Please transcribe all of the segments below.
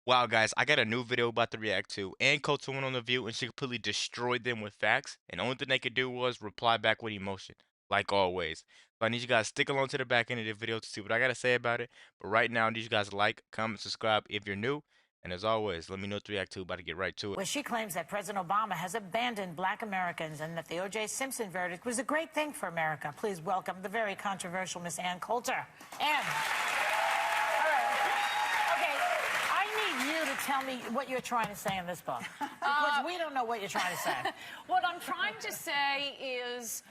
Wow, guys, I got a new video about to react to. And Coulter went on the View and she completely destroyed them with facts. And the only thing they could do was reply back with emotion, like always. So I need you guys to stick along to the back end of the video to see what I got to say about it. But right now, I need you guys to like, comment, subscribe if you're new. And as always, let me know what to react to. About to get right to it. Where she claims that President Obama has abandoned black Americans and that the O.J. Simpson verdict was a great thing for America. Please welcome the very controversial Miss Ann Coulter. Ann. Tell me what you're trying to say in this book, because we don't know what you're trying to say. What I'm trying to say is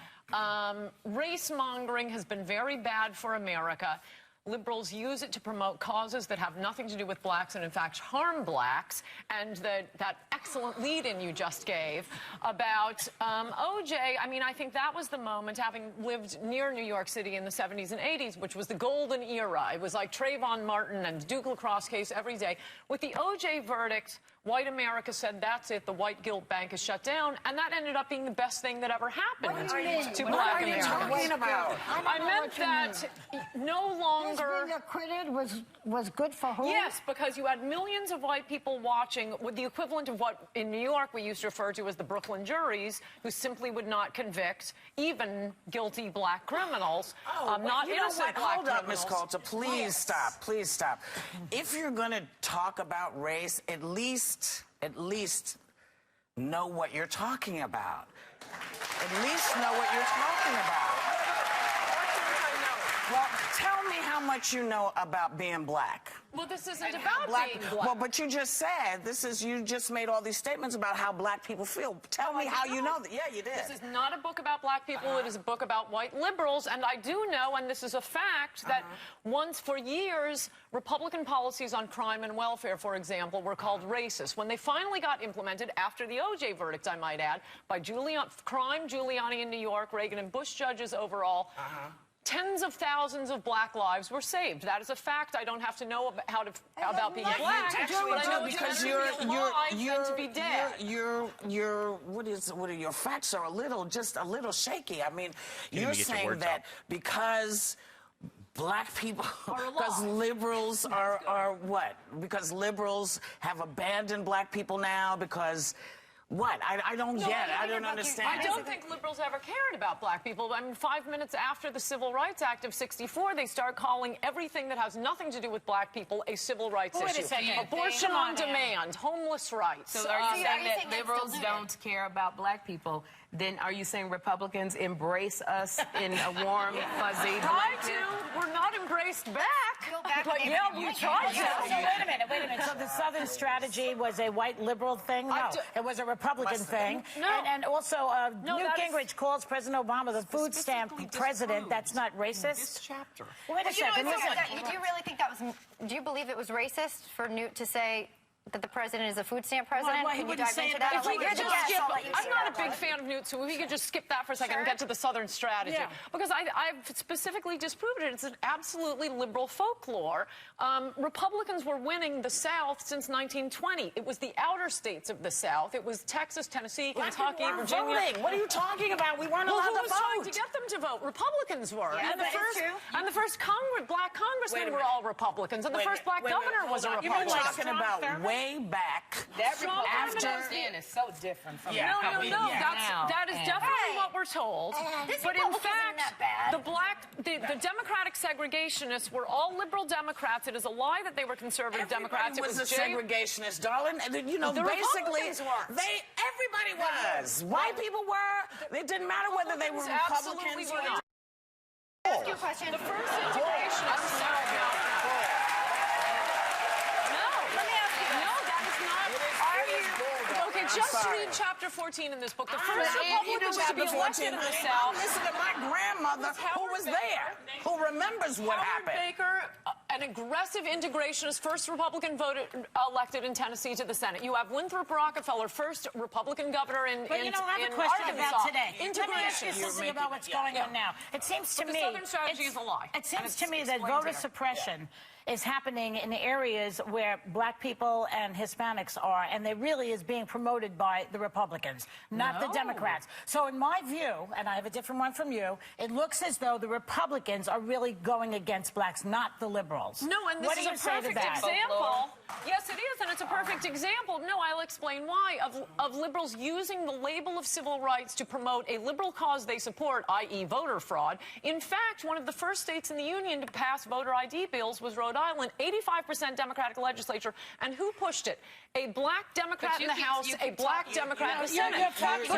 race mongering has been very bad for America. Liberals use it to promote causes that have nothing to do with blacks and, in fact, harm blacks. And that excellent lead-in you just gave about O.J., I mean, I think that was the moment, having lived near New York City in the 70s and 80s, which was the golden era. It was like Trayvon Martin and Duke lacrosse case every day. With the O.J. verdict, white America said, that's it, the white guilt bank is shut down, and that ended up being the best thing that ever happened to black Americans. What are you talking about? I meant that no longer... Being acquitted was good for who? Yes, because you had millions of white people watching with the equivalent of what in New York we used to refer to as the Brooklyn juries, who simply would not convict even guilty black criminals, not innocent black Hold up, Ms. Coulter. Please stop. Please stop. If you're going to talk about race, at least know what you're talking about. At least know what you're talking about. Well, tell me how much you know about being black. Well, this isn't about being black. Well, but you just said, you just made all these statements about how black people feel. Tell me how you know that. Yeah, you did. This is not a book about black people. It is a book about white liberals. And I do know, and this is a fact, that once for years, Republican policies on crime and welfare, for example, were called racist. When they finally got implemented, after the O.J. verdict, I might add, by crime Giuliani in New York, Reagan and Bush judges overall, tens of thousands of black lives were saved. That is a fact. I don't have to know about being black, but I know because to be dead. Your facts are just a little shaky. I mean, you're saying that because black people, because liberals are what? Because liberals have abandoned black people now because. What? I don't get it. I don't understand. I don't think liberals ever cared about black people. I mean, 5 minutes after the Civil Rights Act of '64, they start calling everything that has nothing to do with black people a civil rights issue. Wait a second. Abortion on demand, homeless rights. So are you saying that liberals don't care about black people? Then are you saying Republicans embrace us in a warm, fuzzy blanket? We're not embraced back. But yeah, we tried to. So wait a minute. So the Southern strategy was a white liberal thing? No, it was a Republican thing. No. And also, Newt Gingrich calls President Obama the food stamp president. That's not racist? This chapter. Wait a second. Do you really think that was... Do you believe it was racist for Newt to say that the president is a food stamp president? Well, he wouldn't say it that way. I'm not a big fan of Newt, so we could just skip that for a second and get to the Southern strategy. Yeah. Because I've specifically disproved it. It's an absolutely liberal folklore. Republicans were winning the South since 1920. It was the outer states of the South. It was Texas, Tennessee, Kentucky, Virginia. Voting. What are you talking about? We weren't allowed to vote. Who was trying to get them to vote? Republicans were. Yeah, and the first black congressmen were all Republicans. And the first black governor was a Republican. You're talking about way back After is so different from No. That is definitely what we're told. But in fact, the Democratic segregationists were all liberal Democrats. It is a lie that they were conservative Democrats. Everybody was a segregationist, darling. You know, basically, everybody was. White people were. It didn't matter whether they were Republicans or not. Ask you a question. The first integrationists. Just read chapter 14 in this book. The first Republicans to be elected in the South. Listen to my grandmother, who was there, who remembers what happened. Baker, an aggressive integrationist, first Republican elected in Tennessee to the Senate. You have Winthrop Rockefeller, first Republican governor in Arkansas. But you know, I have a question about today. Let me ask you something about what's going on now. It seems to me... The Southern strategy is a lie. It seems to me that voter suppression is happening in areas where black people and Hispanics are, and it really is being promoted by the Republicans, not the Democrats. So in my view, and I have a different one from you, it looks as though the Republicans are really going against blacks, not the liberals. No, and this is a perfect example. Yes, it is, and perfect example. No, I'll explain why. Of liberals using the label of civil rights to promote a liberal cause they support, i.e. voter fraud. In fact, one of the first states in the union to pass voter ID bills was Rhode Island, 85% Democratic legislature. And who pushed it? A black Democrat in the House, a black Democrat in the Senate. That's a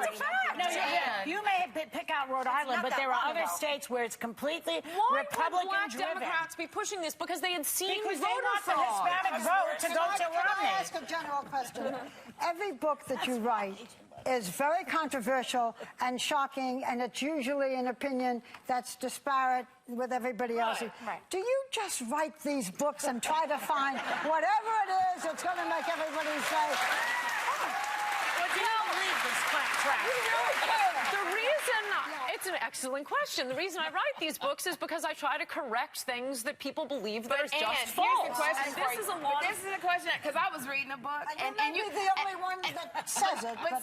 fact. No, you may pick out Rhode Island, but there are other states where it's completely Republican black driven. Democrats be pushing this? Because they had seen Because voter they want fraud. the Hispanic vote to go to Can I Romney. ask a general question? Every book that you write is very controversial and shocking, and it's usually an opinion that's disparate with everybody else's. Right. Do you just write these books and try to find whatever it is that's going to make everybody say, What do you believe this track? The reason, it's an excellent question. The reason I write these books is because I try to correct things that people believe that are just false. Here's the question And this is a lot. This is a question because I was reading a book, and you're the only one that says it, but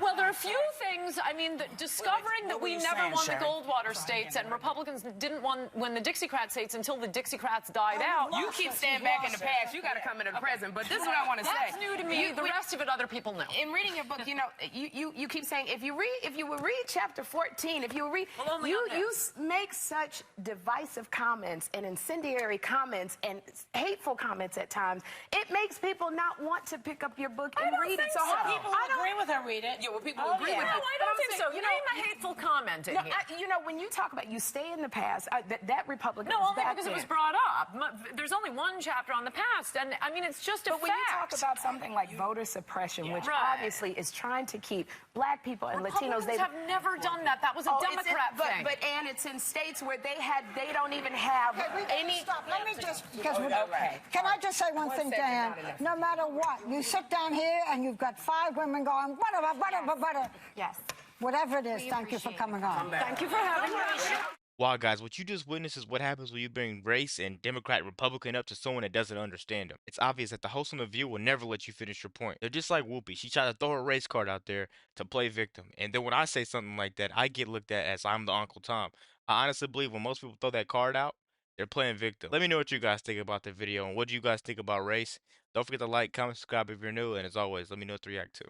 Well, there are a few things. I mean, discovering that we never won the Goldwater states and Republicans didn't win the Dixiecrat states until the Dixiecrats died out. You keep staying back in the past. You got to come into the present. But this is what I want to say. That's new to me. The rest of it, other people know. In reading your book, you know, you keep saying if you would read chapter 14, if you would read, you make such divisive comments and incendiary comments and hateful comments at times. It makes people not want to pick up your book and read it. So People agree with her, read it. Yeah, well, people agree with No, you. I don't think so. You name a hateful comment in here. You know, when you talk about you stay in the past, that Republican No, is only back because it there. was brought up. There's only one chapter on the past, and I mean, it's just a But when you talk fact. about something like voter suppression, which Right. obviously is trying to keep black people and Latinos, Republicans have never done that. That was a Democrat thing. and it's in states where they don't even have any. stop. Let me just, because can I just say one thing, second, Dan? not enough. No matter what, you sit down here and you've got 5 women going, butter. Yes. Whatever it is, thank you for coming on. Thank you for having me. Wow, guys, what you just witnessed is what happens when you bring race and Democrat, Republican up to someone that doesn't understand them. It's obvious that the host on The View will never let you finish your point. They're just like Whoopi. She tried to throw her race card out there to play victim. And then when I say something like that, I get looked at as I'm the Uncle Tom. I honestly believe when most people throw that card out, they're playing victim. Let me know what you guys think about the video and what do you guys think about race. Don't forget to like, comment, subscribe if you're new. And as always, let me know what to react to.